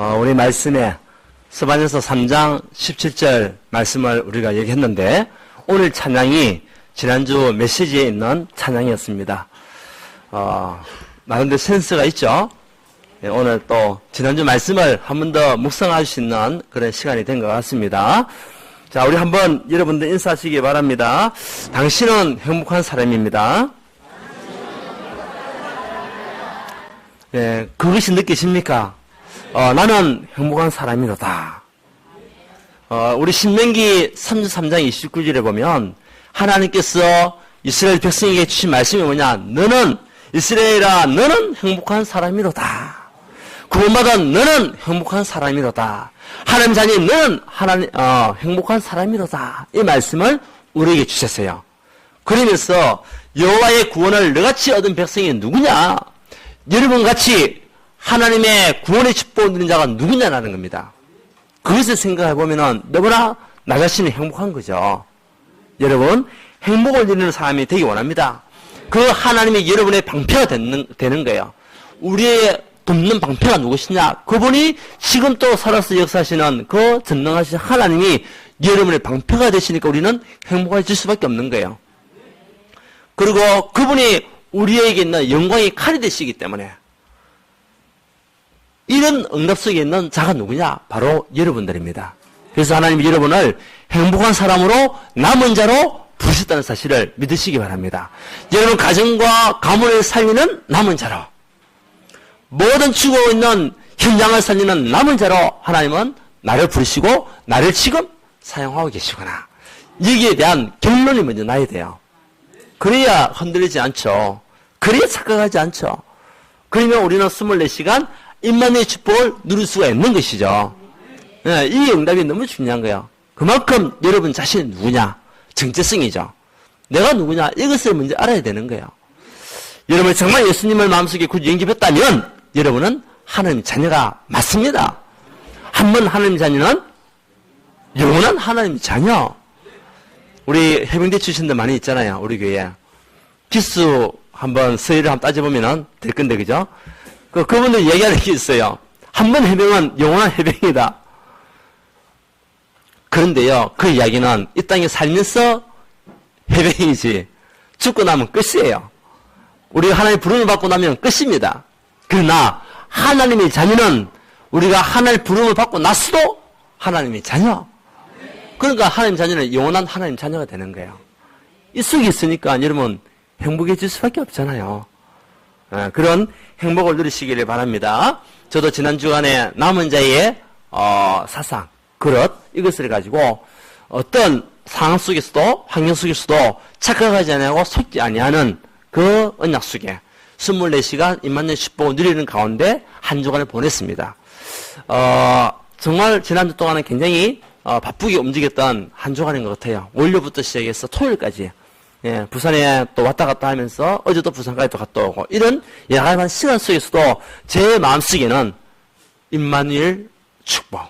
우리 말씀에 스바냐서 3장 17절 말씀을 우리가 얘기했는데 오늘 찬양이 지난주 메시지에 있는 찬양이었습니다. 나름대로 센스가 있죠. 오늘 또 지난주 말씀을 한 번 더 묵상할 수 있는 그런 시간이 된 것 같습니다. 자, 우리 한번 여러분들 인사하시기 바랍니다. 당신은 행복한 사람입니다. 예, 그것이 느끼십니까? 나는 행복한 사람이로다. 우리 신명기 33장 29절에 보면 하나님께서 이스라엘 백성에게 주신 말씀이 뭐냐? 너는 이스라엘아, 너는 행복한 사람이로다. 구원받은 너는 행복한 사람이로다. 하나님 자녀 너는 행복한 사람이로다. 이 말씀을 우리에게 주셨어요. 그러면서 여호와의 구원을 너같이 얻은 백성이 누구냐? 여러분같이 하나님의 구원의 축복을 누린 자가 누구냐라는 겁니다. 그것을 생각해 보면은 너무나 나 자신이 행복한 거죠. 여러분, 행복을 누리는 사람이 되기 원합니다. 그 하나님이 여러분의 방패가 되는 거예요. 우리의 돕는 방패가 누구시냐? 그분이 지금 또 살아서 역사하시는 그 전능하신 하나님이 여러분의 방패가 되시니까 우리는 행복해질 수밖에 없는 거예요. 그리고 그분이 우리에게 있는 영광의 칼이 되시기 때문에 이런 응답 속에 있는 자가 누구냐? 바로 여러분들입니다. 그래서 하나님이 여러분을 행복한 사람으로 남은 자로 부르셨다는 사실을 믿으시기 바랍니다. 여러분 가정과 가문을 살리는 남은 자로, 모든 죽어 있는 현장을 살리는 남은 자로 하나님은 나를 부르시고 나를 지금 사용하고 계시구나. 여기에 대한 결론이 먼저 나야 돼요. 그래야 흔들리지 않죠. 그래야 착각하지 않죠. 그러면 우리는 24시간 임마누엘의 축복을 누릴 수가 있는 것이죠. 네, 이 응답이 너무 중요한 거예요. 그만큼 여러분 자신이 누구냐? 정체성이죠. 내가 누구냐? 이것을 먼저 알아야 되는 거예요. 여러분 정말 예수님을 마음속에 굳이 영접했다면 여러분은 하나님 자녀가 맞습니다. 한번 하나님 자녀는 영원한 하나님 자녀. 우리 해병대 출신들 많이 있잖아요. 우리 교회에. 기수 한번 서열을 한번 따져보면 될 건데, 그죠? 그분들 얘기하는 게 있어요. 한 번 해병은 영원한 해병이다. 그런데요, 그 이야기는 이 땅에 살면서 해병이지, 죽고 나면 끝이에요. 우리가 하나님의 부름을 받고 나면 끝입니다. 그러나 하나님의 자녀는 우리가 하나님의 부름을 받고 났어도 하나님의 자녀. 그러니까 하나님 자녀는 영원한 하나님 자녀가 되는 거예요. 이 속에 있으니까 여러분 행복해질 수밖에 없잖아요. 그런 행복을 누리시기를 바랍니다. 저도 지난 주간에 남은 자의 사상, 그릇 이것을 가지고 어떤 상황 속에서도 환경 속에서도 착각하지 아니하고 속지 아니하는 그 언약 속에 24시간 임마누엘 축복을 누리는 가운데 한 주간을 보냈습니다. 정말 지난주 동안은 굉장히 바쁘게 움직였던 한 주간인 것 같아요. 월요부터 시작해서 토요일까지. 예, 부산에 또 왔다 갔다 하면서 어제도 부산까지 또 갔다 오고 이런 야간한 시간 속에서도 제 마음속에는 임마누엘 축복,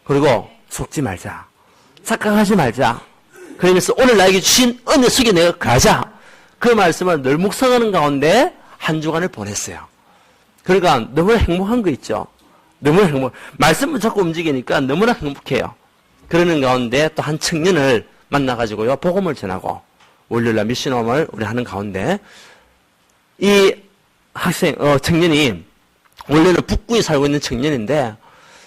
그리고 속지 말자, 착각하지 말자, 그러면서 오늘 나에게 주신 은혜 속에 내가 가자, 그 말씀을 늘 묵상하는 가운데 한 주간을 보냈어요. 그러니까 너무나 행복한 거 있죠. 너무나 말씀을 자꾸 움직이니까 너무나 행복해요. 그러는 가운데 또 한 청년을 만나가지고요, 복음을 전하고 월요일날 미션홈을 우리 하는 가운데 이 청년이 원래는 북구에 살고 있는 청년인데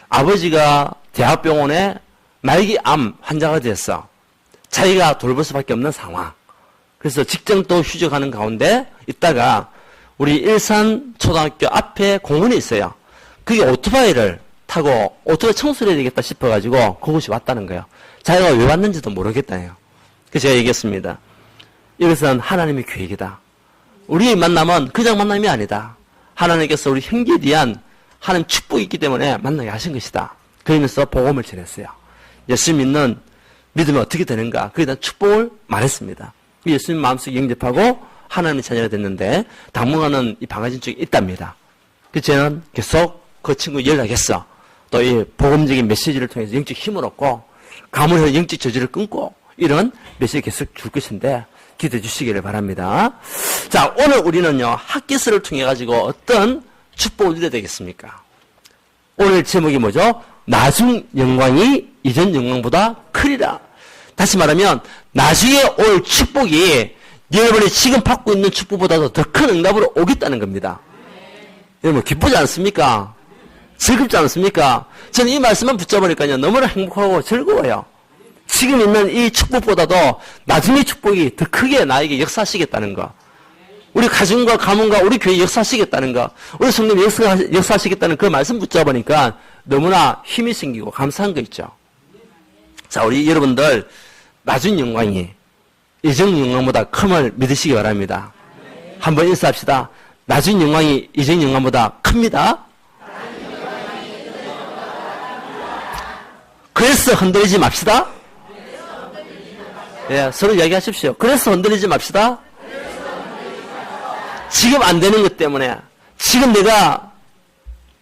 아버지가 대학병원에 말기암 환자가 됐어. 자기가 돌볼 수밖에 없는 상황. 그래서 직장도 휴직하는 가운데 있다가 우리 일산 초등학교 앞에 공원이 있어요. 그게 오토바이를 타고 오토바이 청소를 해야 되겠다 싶어가지고 그곳이 왔다는 거예요. 자기가 왜 왔는지도 모르겠다네요. 그래서 제가 얘기했습니다. 이것은 하나님의 계획이다. 우리의 만남은 그냥 만남이 아니다. 하나님께서 우리 형제에 대한 하나님 축복이 있기 때문에 만나게 하신 것이다. 그러면서 복음을 전했어요. 예수 믿는 믿으면 어떻게 되는가? 그에 대한 축복을 말했습니다. 예수님 마음속에 영접하고 하나님의 자녀가 됐는데 당분간은 이 방아진 쪽에 있답니다. 그래서 저는 계속 그 친구 연락했어. 또 이 복음적인 메시지를 통해서 영적 힘을 얻고 가문의 영적 저주를 끊고 이런 메시지 계속 줄 것인데 기도해 주시기를 바랍니다. 자, 오늘 우리는요, 학기스를 통해 가지고 어떤 축복을 누려야 되겠습니까? 오늘 제목이 뭐죠? 나중 영광이 이전 영광보다 크리라. 다시 말하면 나중에 올 축복이 여러분이 지금 받고 있는 축복보다도 더 큰 응답으로 오겠다는 겁니다. 여러분 기쁘지 않습니까? 즐겁지 않습니까? 저는 이 말씀만 붙잡으니까요 너무나 행복하고 즐거워요. 지금 있는 이 축복보다도 나중에 축복이 더 크게 나에게 역사하시겠다는 거. 우리 가정과 가문과 우리 교회 역사하시겠다는 거. 우리 성님 역사하시겠다는 그 말씀 붙잡으니까 너무나 힘이 생기고 감사한 거 있죠. 자, 우리 여러분들 나중 영광이 이전 영광보다 큼을 믿으시기 바랍니다. 한번 인사합시다. 나중 영광이 이전 영광보다 큽니다. 그래서 흔들리지 맙시다. 예, 서로 이야기하십시오. 그래서 흔들리지 맙시다. 지금 안 되는 것 때문에, 지금 내가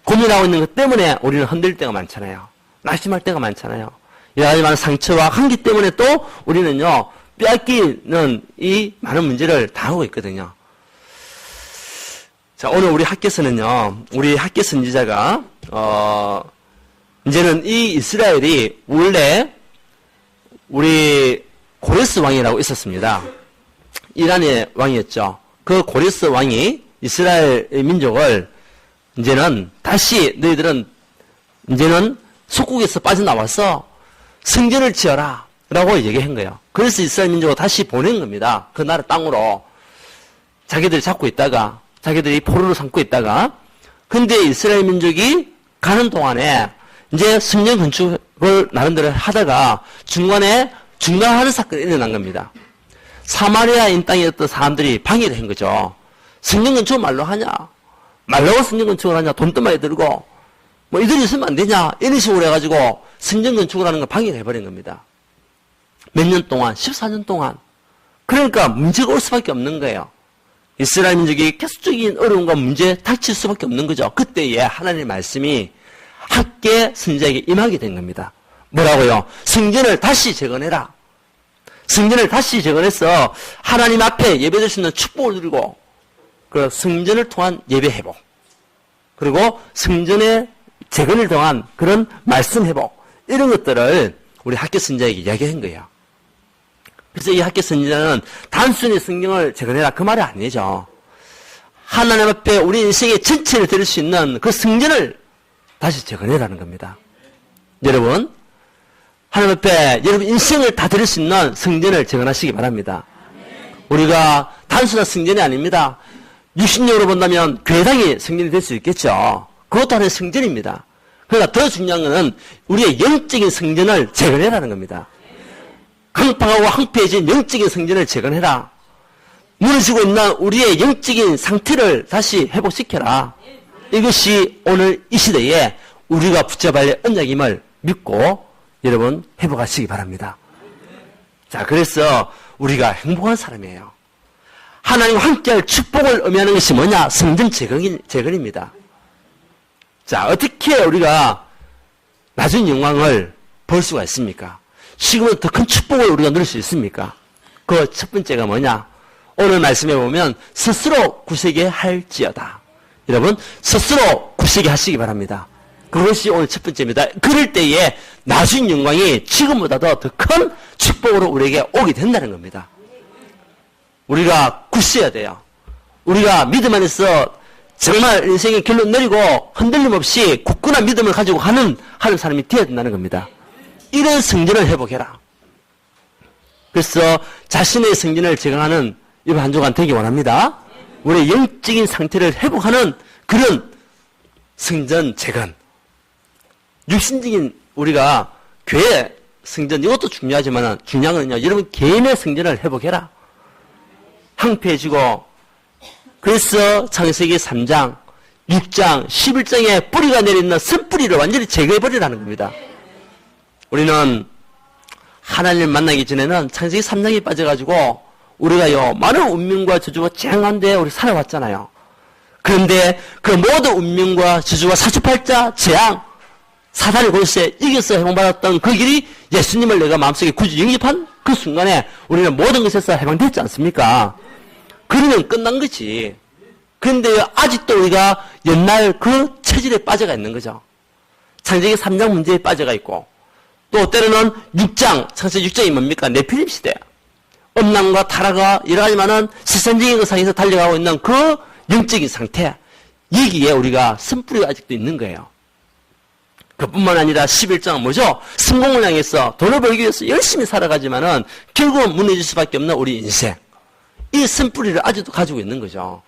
고민하고 있는 것 때문에 우리는 흔들릴 때가 많잖아요. 낙심할 때가 많잖아요. 여러 가지 많은 상처와 한기 때문에 또 우리는요, 빼앗기는 이 많은 문제를 당하고 있거든요. 자, 오늘 우리 학교에서는요, 우리 학교 선지자가, 이제는 이 이스라엘이 원래 우리 고레스 왕이라고 있었습니다. 이란의 왕이었죠. 그 고레스 왕이 이스라엘 민족을 이제는 다시 너희들은 이제는 속국에서 빠져나와서 성전을 지어라 라고 얘기한 거예요. 그래서 이스라엘 민족을 다시 보낸 겁니다. 그 나라 땅으로. 자기들이 잡고 있다가 자기들이 포로로 삼고 있다가 근데 이스라엘 민족이 가는 동안에 이제 성전 건축을 나름대로 하다가 중간에 중단하는 사건이 일어난 겁니다. 사마리아인 땅에 있던 사람들이 방해를 한 거죠. 성전 건축을 말로 하냐? 말로 성전 건축을 하냐? 돈도 많이 들고 뭐 이들이 있으면 안 되냐? 이런 식으로 해가지고 성전 건축을 하는 걸 방해를 해버린 겁니다. 몇 년 동안? 14년 동안. 그러니까 문제가 올 수밖에 없는 거예요. 이스라엘 민족이 계속적인 어려움과 문제에 닥칠 수밖에 없는 거죠. 그때에 하나님의 말씀이 학계 선지자에게 임하게 된 겁니다. 뭐라고요? 성전을 다시 재건해라. 성전을 다시 재건해서 하나님 앞에 예배드릴 수 있는 축복을 누리고 그 성전을 통한 예배 회복 그리고 성전의 재건을 통한 그런 말씀 회복 이런 것들을 우리 학계 선지자에게 이야기한 거예요. 그래서 이 학계 선지자는 단순히 성경을 재건해라 그 말이 아니죠. 하나님 앞에 우리 인생의 전체를 드릴 수 있는 그 성전을 다시 재건해라는 겁니다. 여러분 하나님 앞에 여러분 인생을 다 드릴 수 있는 성전을 재건하시기 바랍니다. 우리가 단순한 성전이 아닙니다. 60년으로 본다면 교회당이 성전이 될 수 있겠죠. 그것도 하나의 성전입니다. 그러나 더 중요한 것은 우리의 영적인 성전을 재건해라는 겁니다. 강팍하고 황폐해진 영적인 성전을 재건해라. 무너지고 있는 우리의 영적인 상태를 다시 회복시켜라. 이것이 오늘 이 시대에 우리가 붙잡아야 할 언약임을 믿고 여러분 회복하시기 바랍니다. 자, 그래서 우리가 행복한 사람이에요. 하나님과 함께할 축복을 의미하는 것이 뭐냐? 성전 재건입니다. 자, 어떻게 우리가 나중 영광을 볼 수가 있습니까? 지금은 더 큰 축복을 우리가 누릴 수 있습니까? 그 첫 번째가 뭐냐? 오늘 말씀해 보면 스스로 굳세게 할지어다. 여러분 스스로 굳세게 하시기 바랍니다. 그것이 오늘 첫 번째입니다. 그럴 때에 나중 영광이 지금보다도 더 큰 축복으로 우리에게 오게 된다는 겁니다. 우리가 굳세야 돼요. 우리가 믿음 안에서 정말 인생의 결론 내리고 흔들림 없이 굳건한 믿음을 가지고 하는 사람이 되어야 된다는 겁니다. 이런 성전을 회복해라. 그래서 자신의 성전을 재건하는 이번 한 주간 되기 원합니다. 우리의 영적인 상태를 회복하는 그런 성전 재건. 육신적인 우리가 교회 성전 이것도 중요하지만 중요한 건요. 여러분 개인의 성전을 회복해라. 황폐해지고 그래서 창세기 3장, 6장, 11장에 뿌리가 내려있는 쓴뿌리를 완전히 제거해버리라는 겁니다. 우리는 하나님을 만나기 전에는 창세기 3장에 빠져가지고 우리가요 많은 운명과 저주가 쟁한데 우리 살아왔잖아요. 그런데 그 모든 운명과 저주와 사주팔자, 재앙, 사단의 골세 이겨서 해방받았던 그 길이 예수님을 내가 마음속에 굳이 영접한 그 순간에 우리는 모든 것에서 해방됐지 않습니까? 그러면 끝난 거지. 그런데 아직도 우리가 옛날 그 체질에 빠져가 있는 거죠. 창세기 3장 문제에 빠져가 있고, 또 때로는 6장, 창세기 6장이 뭡니까? 네피림 시대. 음란과 타락과 여러 가지 많은 세상적인 것 상에서 달려가고 있는 그 영적인 상태. 여기에 우리가 쓴뿌리가 아직도 있는 거예요. 그뿐만 아니라 11장은 뭐죠? 성공을 향해서 돈을 벌기 위해서 열심히 살아가지만은 결국은 무너질 수밖에 없는 우리 인생. 이 쓴뿌리를 아직도 가지고 있는 거죠.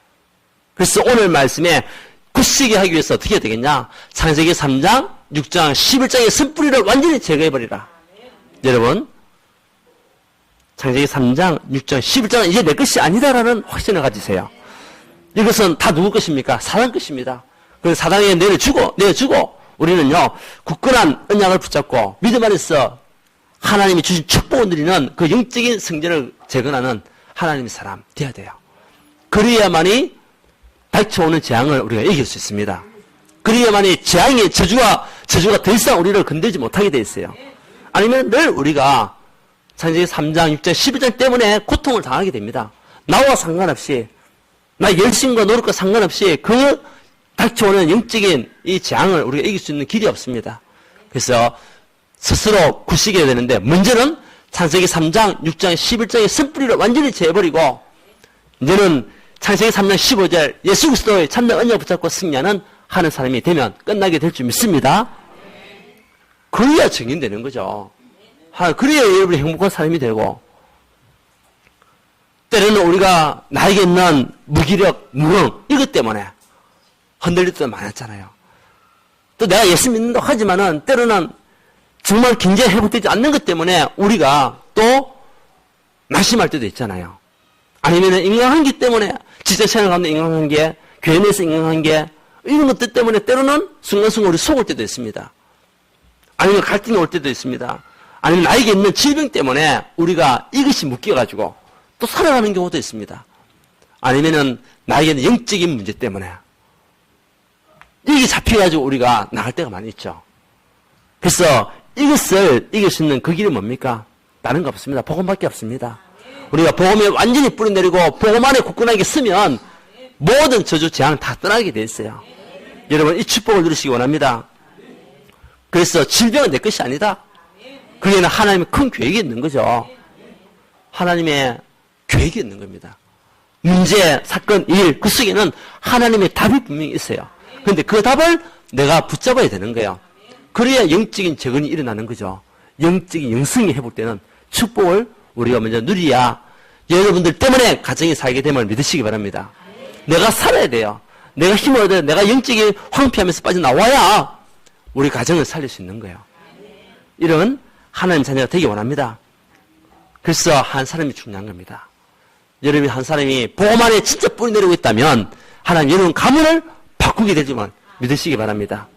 그래서 오늘 말씀에 굳세게 하기 위해서 어떻게 해야 되겠냐? 창세기 3장, 6장, 11장의 쓴뿌리를 완전히 제거해버리라. 여러분, 창세기 3장, 6장, 11장은 이제 내 것이 아니다라는 확신을 가지세요. 이것은 다 누구 것입니까? 사단 것입니다. 그래서 사단에게 내어주고 우리는요, 굳건한 언약을 붙잡고 믿음 안에서 하나님이 주신 축복을 누리는 그 영적인 성전을 재건하는 하나님의 사람 되어야 돼요. 그래야만이 닥쳐오는 재앙을 우리가 이길 수 있습니다. 그래야만이 재앙의 저주가 더 이상 우리를 건들지 못하게 되어 있어요. 아니면 늘 우리가 창세기 3장, 6장, 11장 때문에 고통을 당하게 됩니다. 나와 상관없이, 나의 열심과 노력과 상관없이 그 닥쳐오는 영적인 이 재앙을 우리가 이길 수 있는 길이 없습니다. 그래서 스스로 굳세게 되는데, 먼저는 창세기 3장, 6장, 11장의 쓴뿌리를 완전히 제어버리고, 이제는 창세기 3장 15절 예수 그리스도의 참된 언약 붙잡고 승리하는 하는 사람이 되면 끝나게 될 줄 믿습니다. 그래야 증인되는 거죠. 그래야 여러분이 행복한 사람이 되고, 때로는 우리가 나에게 있는 무기력, 무능 이것 때문에 흔들릴 때도 많았잖아요. 또 내가 예수 믿는다고 하지만은 때로는 정말 굉장히 회복되지 않는 것 때문에 우리가 또 낙심할 때도 있잖아요. 아니면은 인간관계 때문에 지적생활 가운데 인간관계, 교회 내에서 인간관계 이런 것들 때문에 때로는 순간순간 우리 속을 때도 있습니다. 아니면 갈등이 올 때도 있습니다. 아니면 나에게 있는 질병 때문에 우리가 이것이 묶여가지고 또 살아가는 경우도 있습니다. 아니면은 나에게 있는 영적인 문제 때문에 이게 잡혀가지고 우리가 나갈 때가 많이 있죠. 그래서 이것을 이길 수 있는 그 길이 뭡니까? 다른 거 없습니다. 복음밖에 없습니다. 우리가 복음에 완전히 뿌리내리고 복음 안에 굳건하게 쓰면 모든 저주 재앙 다 떠나게 돼 있어요. 여러분 이 축복을 누리시기 원합니다. 그래서 질병은 내 것이 아니다. 그게는 하나님의 큰 계획이 있는 거죠. 하나님의 계획이 있는 겁니다. 문제, 사건, 일, 그 속에는 하나님의 답이 분명히 있어요. 그런데 그 답을 내가 붙잡아야 되는 거예요. 그래야 영적인 재건이 일어나는 거죠. 영적인 영성이 회복되는 축복을 우리가 먼저 누려야 여러분들 때문에 가정이 살게 됨을 믿으시기 바랍니다. 내가 살아야 돼요. 내가 힘을 얻어야 돼요. 내가 영적인 황폐하면서 빠져나와야 우리 가정을 살릴 수 있는 거예요. 이런 하나님 자녀가 되기 원합니다. 그래서 한 사람이 중요한 겁니다. 여러분이 한 사람이 복음 안에 진짜 뿌리내리고 있다면 하나님 여러분 가문을 바꾸게 되지만 믿으시기 바랍니다.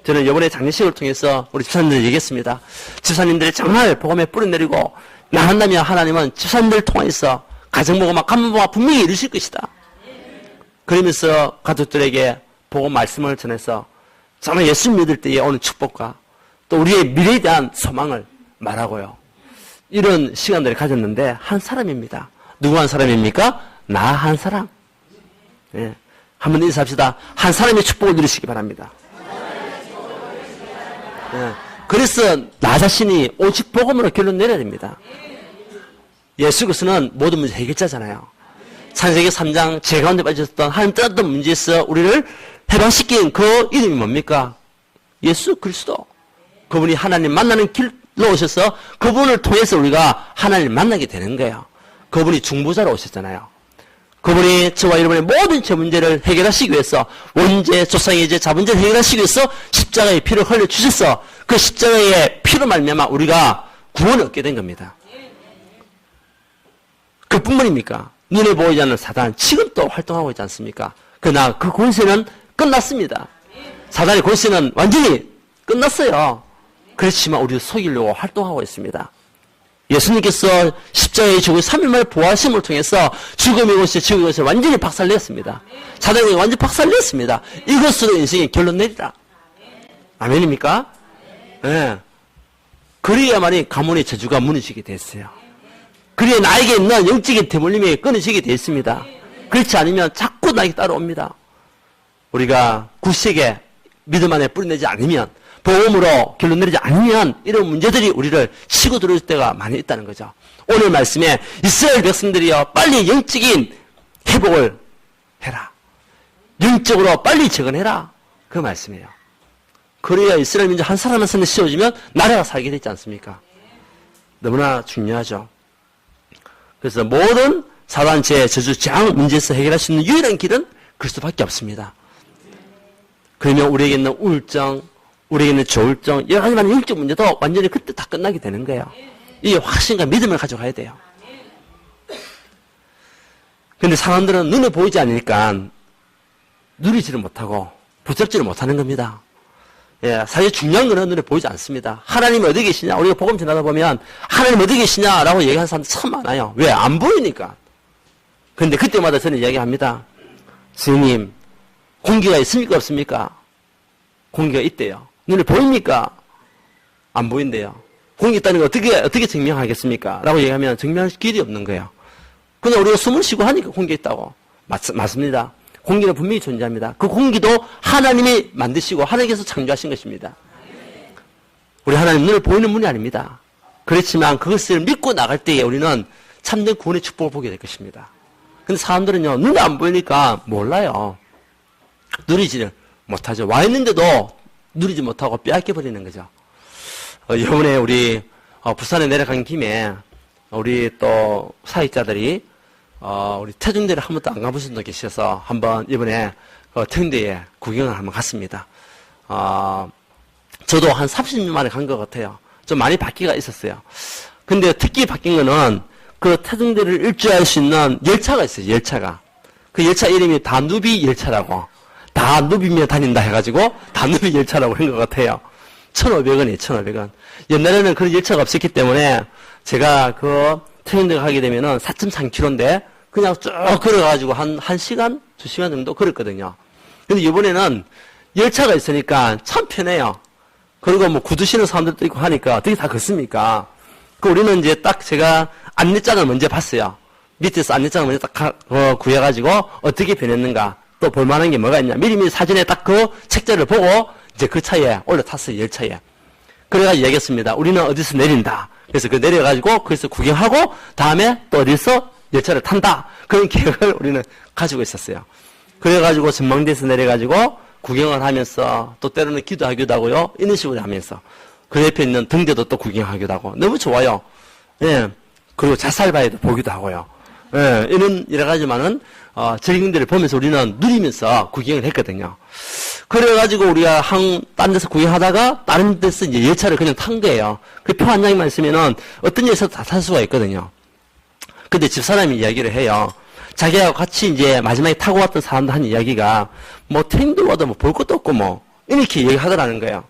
저는 이번에 장례식을 통해서 우리 집사님들 얘기했습니다. 집사님들이 정말 복음에 뿌리내리고 나간다면 하나님은 집사님들을 통해서 가정복음과 가문복음과 분명히 이루실 것이다. 그러면서 가족들에게 복음 말씀을 전해서 정말 예수 믿을 때에 오는 축복과 또 우리의 미래에 대한 소망을 말하고요. 이런 시간들을 가졌는데 한 사람입니다. 누구 한 사람입니까? 나 한 사람. 예. 한번 인사합시다. 한 사람의 축복을 누리시기 바랍니다. 예. 그래서 나 자신이 오직 복음으로 결론 내려야 됩니다. 예수 그리스도는 모든 문제 해결자잖아요. 창세기 3장 죄 가운데 빠졌던 하나님 떠났던 문제에서 우리를 해방시킨 그 이름이 뭡니까? 예수 그리스도. 그분이 하나님 만나는 길로 오셔서 그분을 통해서 우리가 하나님을 만나게 되는 거예요. 그분이 중보자로 오셨잖아요. 그분이 저와 여러분의 모든 죄 문제를 해결하시기 위해서 원죄, 조상의 죄, 자본죄를 해결하시기 위해서 십자가의 피를 흘려주셔서 그 십자가의 피로 말미암아 우리가 구원을 얻게 된 겁니다. 그뿐만입니까? 눈에 보이지 않는 사단 지금 또 활동하고 있지 않습니까? 그러나 그 권세는 끝났습니다. 사단의 권세는 완전히 끝났어요. 그렇지만 우리를 속이려고 활동하고 있습니다. 예수님께서 십자가에 죽고 3일 만에 부활심을 통해서 죽음의 권세, 죽음의 권세를 완전히 박살냈습니다. 사단의 권세를 완전히 박살냈습니다. 이것으로 인생의 결론 내리라. 아멘입니까? 네. 그래야만이 가문의 저주가 무너지게 됐어요. 그래야 나에게 있는 영적인 대물림이 끊어지게 되어 있습니다. 그렇지 않으면 자꾸 나에게 따라옵니다. 우리가 굳세게 믿음 안에 뿌리내지 않으면 복음으로 결론 내리지 않으면 이런 문제들이 우리를 치고 들어올 때가 많이 있다는 거죠. 오늘 말씀에 이스라엘 백성들이여 빨리 영적인 회복을 해라. 영적으로 빨리 재건해라. 그 말씀이에요. 그래야 이스라엘 민족 한 사람 한 사람이 씌워지면 나라가 살게 되지 않습니까? 너무나 중요하죠. 그래서 모든 사단, 죄, 저주, 재앙 문제에서 해결할 수 있는 유일한 길은 그리스도밖에 없습니다. 그러면 우리에게 있는 우울증, 우리에게 있는 조울증, 여러 가지 많은 영적 문제도 완전히 그때 다 끝나게 되는 거예요. 이 확신과 믿음을 가져가야 돼요. 근데 사람들은 눈에 보이지 않으니까 누리지를 못하고 붙잡지를 못하는 겁니다. 예, 사실 중요한 건 눈에 보이지 않습니다. 하나님 어디 계시냐? 우리가 복음 전하다 보면 하나님 어디 계시냐라고 얘기하는 사람들 참 많아요. 왜? 안 보이니까. 근데 그때마다 저는 이야기합니다. 스님, 공기가 있습니까? 없습니까? 공기가 있대요. 눈에 보입니까? 안 보인대요. 공기 있다는 거 어떻게 증명하겠습니까? 라고 얘기하면 증명할 길이 없는 거예요. 그냥 우리가 숨을 쉬고 하니까 공기가 있다고. 맞습니다. 공기는 분명히 존재합니다. 그 공기도 하나님이 만드시고 하나님께서 창조하신 것입니다. 우리 하나님 눈을 보이는 분이 아닙니다. 그렇지만 그것을 믿고 나갈 때에 우리는 참된 구원의 축복을 보게 될 것입니다. 근데 사람들은요, 눈에 안 보이니까 몰라요. 누리지를 못하죠. 와 있는데도 누리지 못하고 빼앗겨버리는 거죠. 이번에 우리 부산에 내려간 김에 우리 또 사역자들이 우리 태중대를 한 번도 안 가보신 분 계셔서 한번 이번에 태중대에 구경을 한번 갔습니다. 저도 한 30년 만에 간 것 같아요. 좀 많이 바퀴가 있었어요. 근데 특히 바뀐 거는 그 태중대를 일주할 수 있는 열차가 있어요. 열차가. 그 열차 이름이 다누비 열차라고. 다 누비며 다닌다 해가지고 다누비 열차라고 한 것 같아요. 1,500원이에요. 1,500원. 옛날에는 그런 열차가 없었기 때문에 제가 그 태중대 가게 되면은 4.3km인데 그냥 쭉 걸어가지고 한 시간, 2시간 정도 걸었거든요. 근데 이번에는 열차가 있으니까 참 편해요. 그리고 뭐 구두 신는 사람들도 있고 하니까 어떻게 다 걷습니까? 그 우리는 이제 딱 제가 안내장을 먼저 봤어요. 밑에서 안내장을 먼저 딱 구해가지고 어떻게 변했는가 또 볼만한 게 뭐가 있냐. 미리 사전에 딱 그 책자를 보고 이제 그 차에 올라탔어요. 열차에. 그래가지고 얘기했습니다. 우리는 어디서 내린다. 그래서 그 내려가지고 거기서 구경하고 다음에 또 어디서 열차를 탄다. 그런 계획을 우리는 가지고 있었어요. 그래가지고 전망대에서 내려가지고 구경을 하면서 또 때로는 기도하기도 하고요. 이런 식으로 하면서 그 옆에 있는 등대도 또 구경하기도 하고 너무 좋아요. 예. 그리고 자살바위도 보기도 하고요. 예. 이런 여러 가지만은 절경들을 보면서 우리는 누리면서 구경을 했거든요. 그래가지고 우리가 딴 데서 구경하다가 다른 데서 이제 열차를 그냥 탄 거예요. 그 표 한 장만 있으면은 어떤 열차도 다 탈 수가 있거든요. 근데 집사람이 이야기를 해요. 자기하고 같이 이제 마지막에 타고 왔던 사람들 한 이야기가 뭐 태행도 와도 뭐 볼 것도 없고 뭐 이렇게 얘기하더라는 거예요.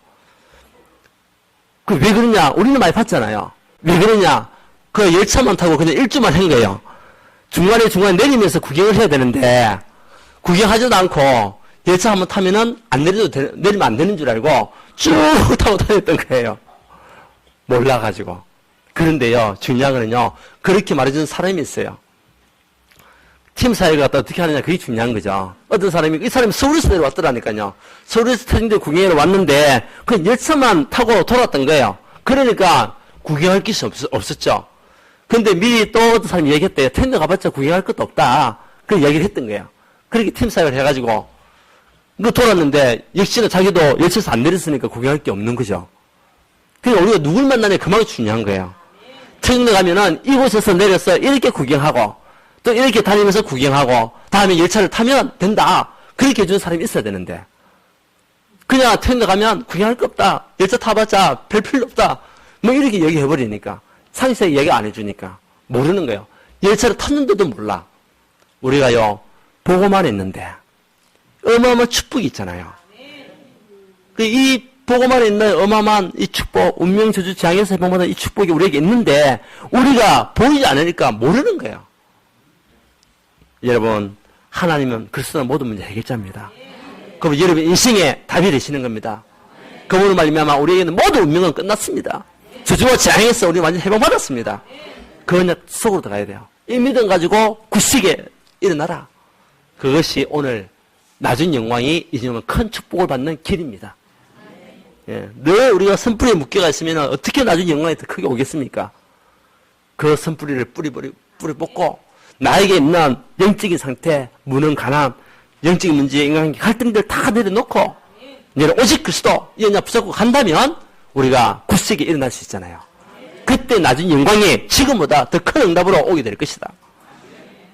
그 왜 그러냐? 우리는 많이 봤잖아요. 왜 그러냐? 그 열차만 타고 그냥 일주만 한 거예요. 중간에 내리면서 구경을 해야 되는데 구경하지도 않고 열차 한번 타면은 내리면 안 되는 줄 알고 쭉 타고 다녔던 거예요. 몰라가지고. 그런데요, 중요한 거는요, 그렇게 말해주는 사람이 있어요. 팀 사회가 갖다 어떻게 하느냐, 그게 중요한 거죠. 어떤 사람이, 이 사람이 서울에서 내려왔더라니까요. 서울에서 태중대 구경하러 왔는데, 그 열차만 타고 돌아왔던 거예요. 그러니까, 구경할 것이 없었죠. 근데 미리 또 어떤 사람이 얘기했대요. 태중대 가봤자 구경할 것도 없다. 그 얘기를 했던 거예요. 그렇게 팀 사회를 해가지고, 돌았는데, 역시나 자기도 열차에서 안 내렸으니까 구경할 게 없는 거죠. 그러니까 우리가 누굴 만나냐, 그만이 중요한 거예요. 태중대 가면은 이곳에서 내려서 이렇게 구경하고, 또 이렇게 다니면서 구경하고 다음에 열차를 타면 된다. 그렇게 해주는 사람이 있어야 되는데 그냥 태운데 가면 구경할 거 없다. 열차 타봤자 별 필요 없다. 뭐 이렇게 얘기해버리니까 상세하게 얘기 안 해주니까 모르는 거예요. 열차를 탔는데도 몰라. 우리가요 보고만 했는데 어마어마한 축복이 있잖아요. 이 보고만 있는 어마어마한 이 축복, 운명 저주 재앙에서 해방받은 이 축복이 우리에게 있는데 우리가 보이지 않으니까 모르는 거예요. 여러분, 하나님은 그리스도는 모든 문제 해결자입니다. 그럼 여러분 인생에 답이 되시는 겁니다. 그분을 말미암아 우리에게는 모든 운명은 끝났습니다. 저주와 재앙에서 우리는 완전히 해방받았습니다. 그 언약 속으로 들어가야 돼요. 이 믿음 가지고 굳세게 일어나라. 그것이 오늘 낮은 영광이 이제는 큰 축복을 받는 길입니다. 예, 늘 우리가 선뿌리에 묶여가 있으면 어떻게 나중에 영광이 더 크게 오겠습니까? 그 선뿌리를 뿌리 뽑고 나에게 있는 영적인 상태, 무능, 가난, 영적인 문제, 인간관계 갈등들 다 내려놓고 이제는 오직 그리스도 이 언약 붙잡고 간다면 우리가 굳세게 일어날 수 있잖아요. 그때 나중 영광이 지금보다 더 큰 응답으로 오게 될 것이다.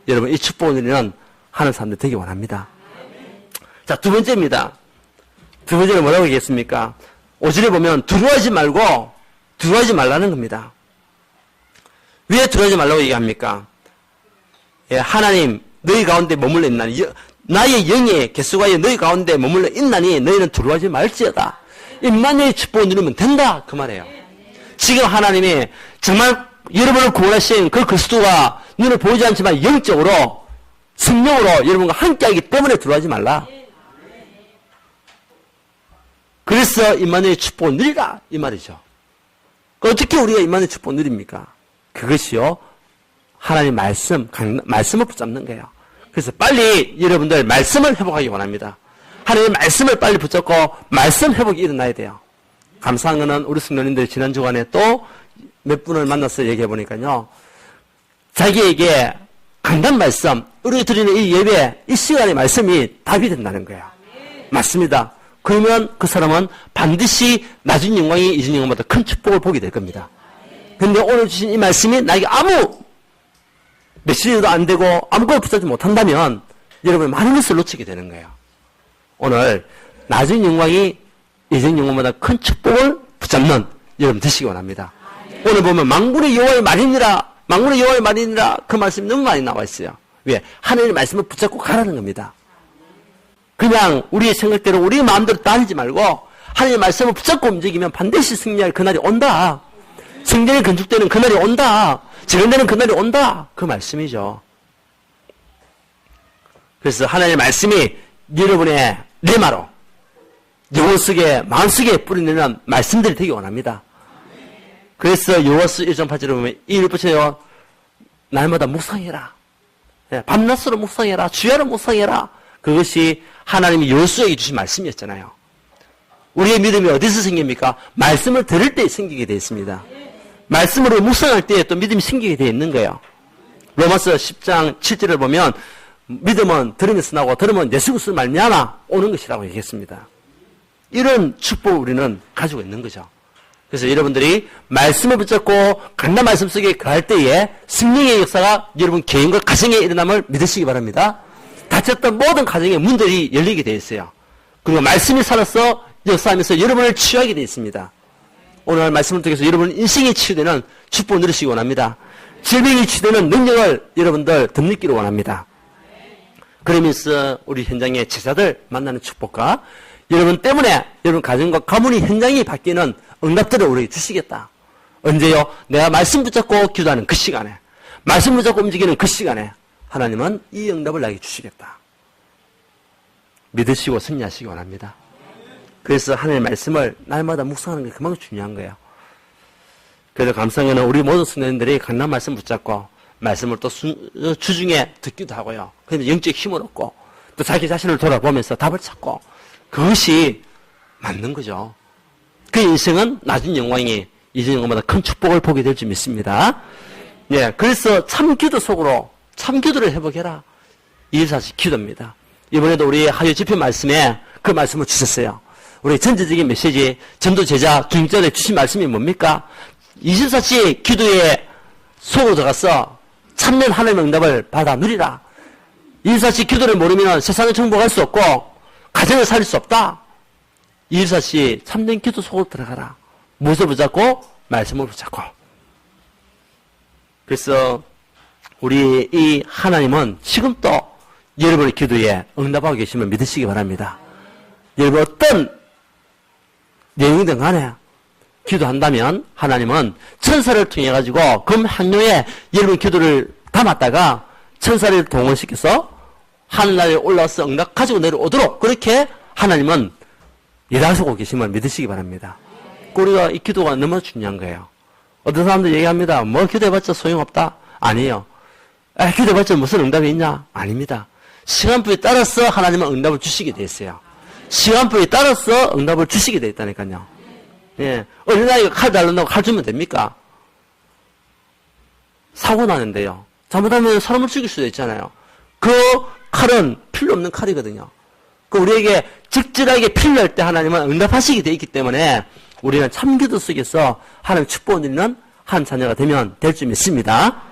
여러분 이 축복을 누리는 하는 사람들 되게 원합니다. 자, 두 번째입니다. 두 번째는 뭐라고 얘기했습니까? 5절에 보면 두려워하지 말고 두려워하지 말라는 겁니다. 왜 두려워하지 말라고 얘기합니까? 예, 하나님 너희 가운데 머물러 있나니 나의 영의 개수가에 너희 가운데 머물러 있나니 너희는 두려워하지 말지어다. 임마누엘의 축복을 누리면 된다 그 말이에요. 지금 하나님이 정말 여러분을 구원하신 그 그리스도가 눈에 보이지 않지만 영적으로 성령으로 여러분과 함께하기 때문에 두려워하지 말라. 그래서 임마누엘의 축복을 누리라 이 말이죠. 어떻게 우리가 임마누엘의 축복을 누립니까? 그것이요 하나님 말씀을 붙잡는 거예요. 그래서 빨리 여러분들 말씀을 회복하기 원합니다. 하나님의 말씀을 빨리 붙잡고 말씀 회복이 일어나야 돼요. 감사한 거는 우리 성도님들 지난 주간에 또 몇 분을 만나서 얘기해 보니까요. 자기에게 강단 말씀, 우리 드리는 이 예배, 이 시간의 말씀이 답이 된다는 거예요. 맞습니다. 그러면 그 사람은 반드시 나중 영광이 이전 영광보다 큰 축복을 보게 될 겁니다. 근데 오늘 주신 이 말씀이 나에게 아무 메시지도 안 되고 아무것도 붙잡지 못한다면 여러분 많은 것을 놓치게 되는 거예요. 오늘 나중 영광이 예전 영광보다 큰 축복을 붙잡는 여러분 되시기 원합니다. 오늘 보면 만군의 여호와의 말이니라 만군의 여호와의 말이니라 그 말씀이 너무 많이 나와 있어요. 왜? 하나님의 말씀을 붙잡고 가라는 겁니다. 그냥 우리의 생각대로 우리의 마음대로 다니지 말고 하나님의 말씀을 붙잡고 움직이면 반드시 승리할 그날이 온다. 성전이 건축되는 그날이 온다. 재건되는 그날이 온다. 그 말씀이죠. 그래서 하나님의 말씀이 여러분의 레마로 영혼 속에 마음속에 뿌리내는 말씀들이 되기 원합니다. 그래서 여호와서 1장 8절에 보면 이를 붙여요. 날마다 묵상해라. 밤낮으로 묵상해라. 주야로 묵상해라. 그것이 하나님이 여호수아에게 주신 말씀이었잖아요. 우리의 믿음이 어디서 생깁니까? 말씀을 들을 때 생기게 되어 있습니다. 말씀으로 묵상할 때 또 믿음이 생기게 되어 있는 거예요. 로마서 10장 7절을 보면 믿음은 들으면서 나고 들으면 예수 그리스도로 말미암아 오는 것이라고 얘기했습니다. 이런 축복을 우리는 가지고 있는 거죠. 그래서 여러분들이 말씀을 붙잡고 강단 말씀 속에 거할 때에 승리의 역사가 여러분 개인과 가정에 일어남을 믿으시기 바랍니다. 닫혔던 모든 가정의 문들이 열리게 되어 있어요. 그리고 말씀이 살아서 역사하면서 여러분을 치유하게 되어 있습니다. 오늘 말씀을 통해서 여러분 인생이 치유되는 축복을 누리시기 원합니다. 질병이 치유되는 능력을 여러분들 덧느끼기 원합니다. 그러면서 우리 현장의 제자들 만나는 축복과 여러분 때문에 여러분 가정과 가문이 현장이 바뀌는 응답들을 우리에게 주시겠다. 언제요? 내가 말씀 붙잡고 기도하는 그 시간에 말씀 붙잡고 움직이는 그 시간에 하나님은 이 응답을 나에게 주시겠다. 믿으시고 승리하시기 원합니다. 그래서 하나님의 말씀을 날마다 묵상하는 게 그만큼 중요한 거예요. 그래서 감사하게는 우리 모든 성도님들이 강단 말씀 붙잡고 말씀을 또 주중에 듣기도 하고요. 그러면 영적 힘을 얻고 또 자기 자신을 돌아보면서 답을 찾고 그것이 맞는 거죠. 그 인생은 나중 영광이 이전 영광보다 큰 축복을 보게 될 줄 믿습니다. 예, 그래서 참 기도 속으로 참 기도를 회복해라. 이게 사실 기도입니다. 이번에도 우리 하유 집회 말씀에 그 말씀을 주셨어요. 우리 전체적인 메시지, 전도 제자 중절에 주신 말씀이 뭡니까? 24시의 기도에 속으로 들어가서 참된 하나님의 응답을 받아 누리라. 24시 기도를 모르면 세상을 정복할 수 없고 가정을 살릴 수 없다. 24시 참된 기도 속으로 들어가라. 무엇을 붙잡고? 말씀을 붙잡고. 그래서 우리 이 하나님은 지금 또 여러분의 기도에 응답하고 계심을 믿으시기 바랍니다. 여러분 어떤 내용이든 간에 기도한다면 하나님은 천사를 통해 가지고 금 항로에 여러분 기도를 담았다가 천사를 동원시켜서 하늘나라에 올라와서 응답 가지고 내려오도록 그렇게 하나님은 일하시고 계심을 믿으시기 바랍니다. 우리가 이 기도가 너무 중요한 거예요. 어떤 사람들 얘기합니다. 뭐 기도해봤자 소용없다. 아니에요. 기도해봤자 무슨 응답이 있냐? 아닙니다. 시간표에 따라서 하나님은 응답을 주시게 돼 있어요. 시간표에 따라서 응답을 주시게 돼 있다니까요. 예. 어린아이가 칼 달란다고 칼 주면 됩니까? 사고 나는데요. 잘못하면 사람을 죽일 수도 있잖아요. 그 칼은 필요 없는 칼이거든요. 그 우리에게 적절하게 필요할 때 하나님은 응답하시게 되어 있기 때문에 우리는 참기도 속에서 하나님 축복을 누리는 한 자녀가 되면 될 줄 믿습니다.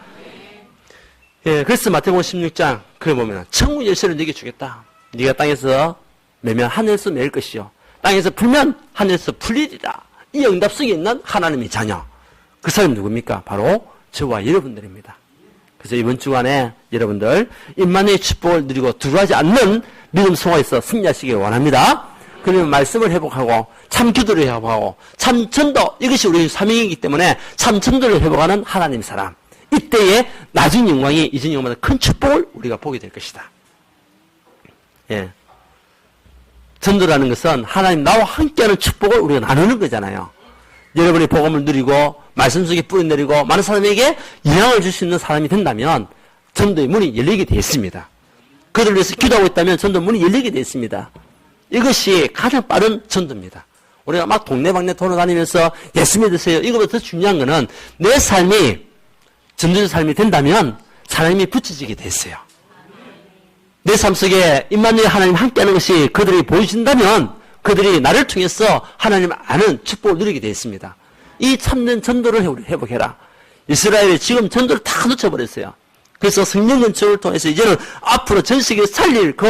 예, 그래서 마태복음 16장 그래 보면 천국 열쇠를 네게 주겠다. 네가 땅에서 매면 하늘에서 매일 것이요 땅에서 풀면 하늘에서 풀리리라. 이 응답 속에 있는 하나님의 자녀. 그 사람이 누굽니까? 바로 저와 여러분들입니다. 그래서 이번 주간에 여러분들 임마누엘의 축복을 누리고 두려워하지 않는 믿음 속에서 승리하시길 원합니다. 그러면 말씀을 회복하고 참 기도를 회복하고 참 전도, 이것이 우리의 사명이기 때문에 참 전도를 회복하는 하나님 사람, 이때에 나중 영광이 이전 영광보다 큰 축복을 우리가 보게 될 것이다. 예. 전도라는 것은 하나님 나와 함께하는 축복을 우리가 나누는 거잖아요. 여러분이 복음을 누리고 말씀 속에 뿌려내리고 많은 사람에게 영향을 줄 수 있는 사람이 된다면 전도의 문이 열리게 되어 있습니다. 그들을 위해서 기도하고 있다면 전도 문이 열리게 되어 있습니다. 이것이 가장 빠른 전도입니다. 우리가 막 동네방네 돌아다니면서 예수 믿으세요. 이거보다 더 중요한 것은 내 삶이 전도의 삶이 된다면 사람이 붙여지게 됐어요. 내 삶 속에 임마누엘 하나님 함께하는 것이 그들이 보여진다면 그들이 나를 통해서 하나님 아는 축복을 누리게 되어 있습니다. 이 참된 전도를 회복해라. 이스라엘이 지금 전도를 다 놓쳐버렸어요. 그래서 성령 연축을 통해서 이제는 앞으로 전 세계에 살릴 그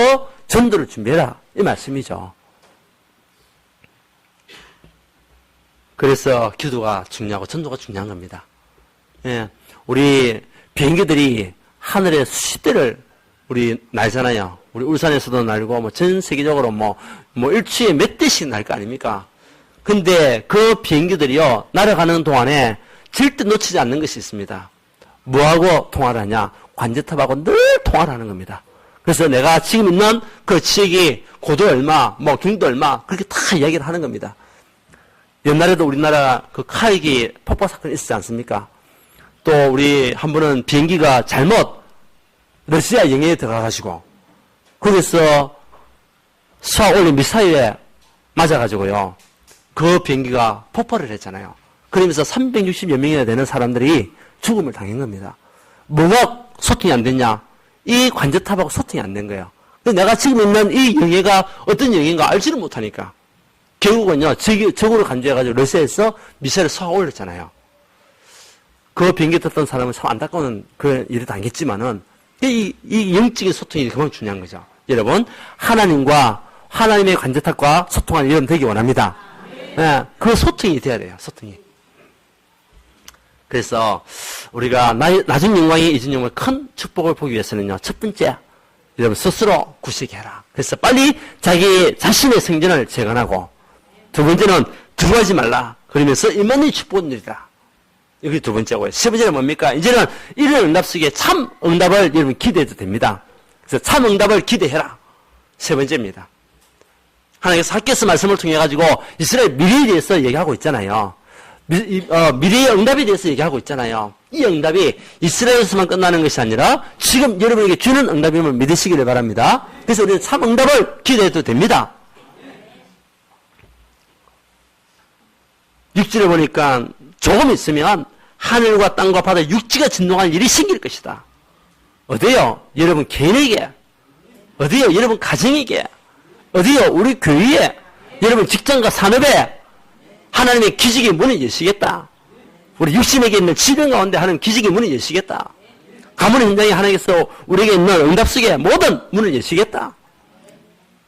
전도를 준비해라. 이 말씀이죠. 그래서 기도가 중요하고 전도가 중요한 겁니다. 예, 우리 비행기들이 하늘에 수십 대를 우리 날잖아요. 우리 울산에서도 날고 뭐 전 세계적으로 뭐 일주일에 몇 대씩 날 거 아닙니까? 근데 그 비행기들이요 날아가는 동안에 절대 놓치지 않는 것이 있습니다. 뭐하고 통화를 하냐? 관제탑하고 늘 통화를 하는 겁니다. 그래서 내가 지금 있는 그 지역이 고도 얼마, 뭐 경도 얼마 그렇게 다 이야기를 하는 겁니다. 옛날에도 우리나라 그 카이기 폭발 사건이 있었지 않습니까? 또 우리 한 분은 비행기가 잘못 러시아 영해에 들어가가지고 거기서 쏘아 올린 미사일에 맞아가지고요. 그 비행기가 폭발을 했잖아요. 그러면서 360여 명이나 되는 사람들이 죽음을 당한 겁니다. 뭐가 소통이 안 됐냐? 이 관제탑하고 소통이 안 된 거예요. 내가 지금 있는 이 영해가 어떤 영해인가 알지를 못하니까. 결국은요, 적으로 간주해가지고 러시아에서 미사일을 쏘아 올렸잖아요. 그 비행기 탔던 사람은 참 안타까운 그 일이 당했지만은, 이 영적인 소통이 그만큼 중요한 거죠. 여러분, 하나님과 하나님의 관제탑과 소통하는 여러분 되기 원합니다. 네, 그 소통이 돼야 돼요, 소통이. 그래서 우리가 나중 영광이 이전 영광의 큰 축복을 보기 위해서는요, 첫 번째, 여러분 스스로 구식해라. 그래서 빨리 자기 자신의 성전을 재건하고, 두 번째는 두려워하지 말라. 그러면서 임마누엘 축복을 누리라. 이게 두 번째고요. 세 번째는 뭡니까? 이제는 이런 응답 속에 참 응답을 여러분 기대해도 됩니다. 그래서 참 응답을 기대해라. 세 번째입니다. 하나님께서 학교에서 말씀을 통해 가지고 이스라엘 미래에 대해서 얘기하고 있잖아요. 미래의 응답에 대해서 얘기하고 있잖아요. 이 응답이 이스라엘에서만 끝나는 것이 아니라 지금 여러분에게 주는 응답임을 믿으시기를 바랍니다. 그래서 우리는 참 응답을 기대해도 됩니다. 6절에 보니까 조금 있으면 하늘과 땅과 바다 육지가 진동할 일이 생길 것이다. 어디요? 여러분 개인에게. 어디요? 여러분 가정에게. 어디요? 우리 교회에. 여러분 직장과 산업에 하나님의 기적의 문을 여시겠다. 우리 육신에게 있는 질병 가운데 하는 기적의 문을 여시겠다. 가문 현장에 하나님께서 우리에게 있는 응답 속에 모든 문을 여시겠다.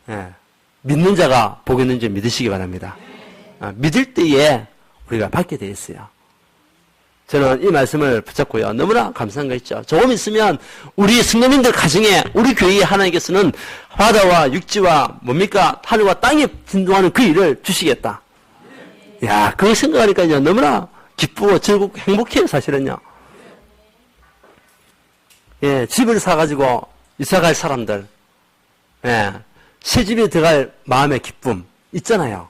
예, 믿는 자가 복이 있는 줄 믿으시기 바랍니다. 믿을 때에 우리가 받게 되어 있어요. 저는 이 말씀을 붙잡고요. 너무나 감사한 거 있죠. 조금 있으면 우리 성도님들 가정에 우리 교회에 하나님께서는 바다와 육지와 뭡니까? 하늘과 땅에 진동하는 그 일을 주시겠다. 야, 그거 생각하니까요. 너무나 기쁘고 즐겁고 행복해요, 사실은요. 예, 집을 사가지고 이사갈 사람들, 예, 새 집에 들어갈 마음의 기쁨 있잖아요.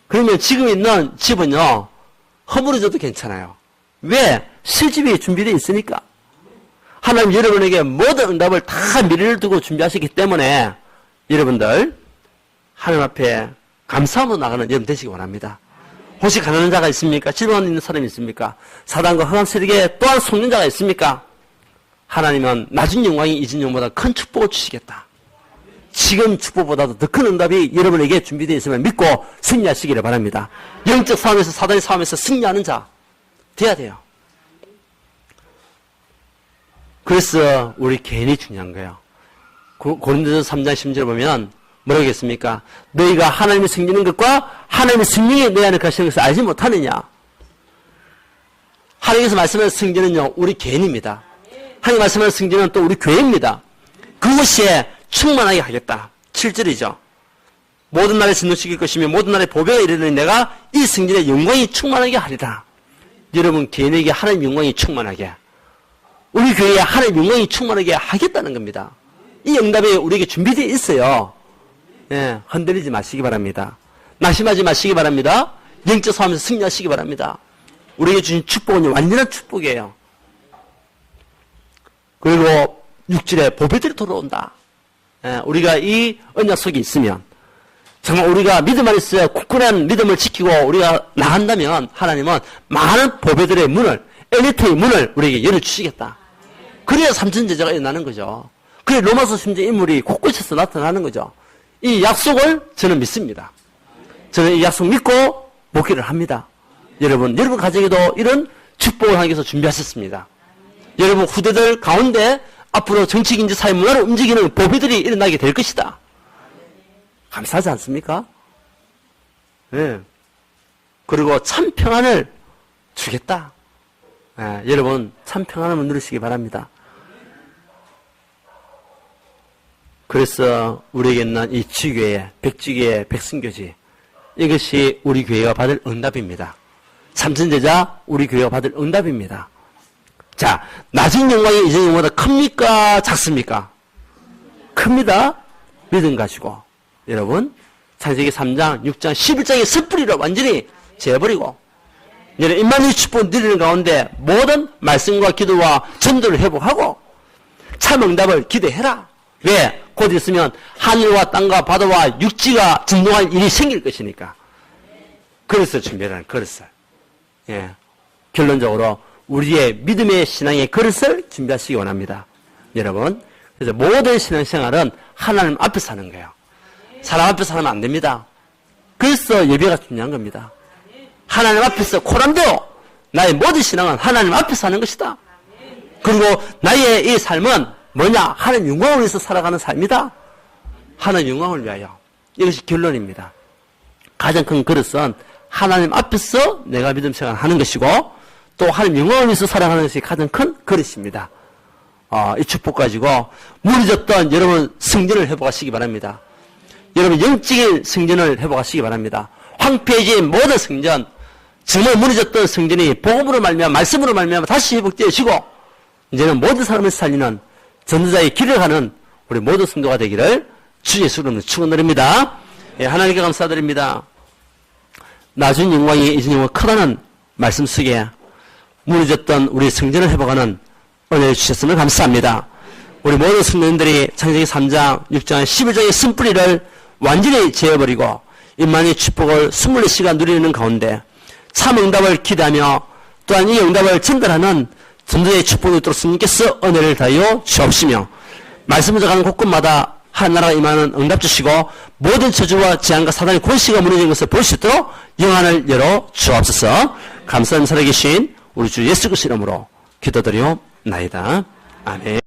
그러면 지금 있는 집은요, 허물어져도 괜찮아요. 왜? 새 집이 준비되어 있으니까. 하나님 여러분에게 모든 응답을 다 미래를 두고 준비하셨기 때문에 여러분들 하나님 앞에 감사함으로 나가는 여러분 되시기 원합니다. 혹시 가난한 자가 있습니까? 질병 있는 사람이 있습니까? 사단과 흑암 세력에 또한 속는 자가 있습니까? 하나님은 낮은 영광이 이전 영보다 큰 축복을 주시겠다. 지금 축복보다도 더 큰 응답이 여러분에게 준비되어 있음을 믿고 승리하시기를 바랍니다. 영적 싸움에서 사단의 싸움에서 승리하는 자 돼야 돼요. 그래서 우리 개인이 중요한 거예요. 고린도서 3장 10절을 보면 뭐라고 했습니까? 너희가 하나님이 승리는 것과 하나님의 승리에 내 안에 가시는 것을 알지 못하느냐? 하나님께서 말씀하는 승리는요, 우리 개인입니다. 하나님 말씀하는 승리는 또 우리 교회입니다. 그것에 충만하게 하겠다. 7절이죠. 모든 날에 진노시킬 것이며 모든 날에 보배가 이르는 내가 이 승리의 영광이 충만하게 하리라. 여러분 개인에게 하나님 영광이 충만하게, 우리 교회에 하나님 영광이 충만하게 하겠다는 겁니다. 이 응답이 우리에게 준비되어 있어요. 예, 흔들리지 마시기 바랍니다. 낙심하지 마시기 바랍니다. 영적 싸움에서 승리하시기 바랍니다. 우리에게 주신 축복은 완전한 축복이에요. 그리고 6절에 보배들이 돌아온다. 예, 우리가 이 언약 속에 있으면 정말 우리가 믿음 안에서 굳건한 믿음을 지키고 우리가 나간다면 하나님은 많은 보배들의 문을, 엘리트의 문을 우리에게 열어주시겠다. 그래야 삼천제자가 일어나는 거죠. 그래 로마서 심지어 인물이 곳곳에서 나타나는 거죠. 이 약속을 저는 믿습니다. 저는 이 약속 믿고 목회를 합니다. 여러분 가정에도 이런 축복을 하나님께서 준비하셨습니다. 여러분 후대들 가운데 앞으로 정치, 경제, 사회, 문화를 움직이는 보배들이 일어나게 될 것이다. 감사하지 않습니까? 네. 그리고 참 평안을 주겠다. 네, 여러분 참 평안을 누리시기 바랍니다. 그래서 우리에게 있는 이 지교회, 백지교회, 백승교지, 이것이 우리 교회가 받을 응답입니다. 삼천제자 우리 교회가 받을 응답입니다. 자, 낮은 영광이 이전 영광보다 큽니까? 작습니까? 큽니다. 믿음 가지고 여러분 창세기 3장, 6장, 11장의 섣불리로 완전히 재버리고 여러분 임마누엘 축복 누리는 가운데 모든 말씀과 기도와 전도를 회복하고 참 응답을 기대해라. 왜? 곧 있으면 하늘과 땅과 바다와 육지가 진동할 일이 생길 것이니까. 그래서 준비하라는 그릇을. 예. 결론적으로 우리의 믿음의 신앙의 그릇을 준비하시기 원합니다. 여러분. 그래서 모든 신앙생활은 하나님 앞에서 하는 거예요. 사람 앞에서 하면 안 됩니다. 그래서 예배가 중요한 겁니다. 하나님 앞에서 코람되어 나의 모든 신앙은 하나님 앞에서 하는 것이다. 그리고 나의 이 삶은 뭐냐? 하나님 영광을 위해서 살아가는 삶이다. 하나님 영광을 위하여. 이것이 결론입니다. 가장 큰 그릇은 하나님 앞에서 내가 믿음 생활을 하는 것이고 또 하나님 영광을 위해서 살아가는 것이 가장 큰 그릇입니다. 이 축복 가지고 무너졌던 여러분 승전을 회복하시기 바랍니다. 여러분 영적인 승전을 회복하시기 바랍니다. 황폐해진 모든 승전, 정말 무너졌던 승전이 복음으로 말미암아 말씀으로 말미암아 다시 회복되어지고 이제는 모든 사람을 살리는 전도자의 길을 가는 우리 모든 성도가 되기를 주 예수 이름으로 축원드립니다. 예, 하나님께 감사드립니다. 낮은 영광이 이전 영광 크다는 말씀 속에 무너졌던 우리 성전을 회복하는 은혜를 주셨음을 감사합니다. 우리 모든 성도님들이 창세기 3장, 6장, 11장의 쓴뿌리를 완전히 제어버리고 임마누엘 축복을 24시간 누리는 가운데 참 응답을 기대하며 또한 이 응답을 전달하는 전도자의 축복이 있도록 주님께서 은혜를 다하여 주옵시며 말씀을 전하는 곳곳마다 하나라가 임하는 응답 주시고 모든 저주와 재앙과 사단의 권세가 무너진 것을 볼 수 있도록 영안을 열어 주옵소서. 감사한 살아계신 우리 주 예수 그리스도 이름으로 기도드리옵나이다. 아멘.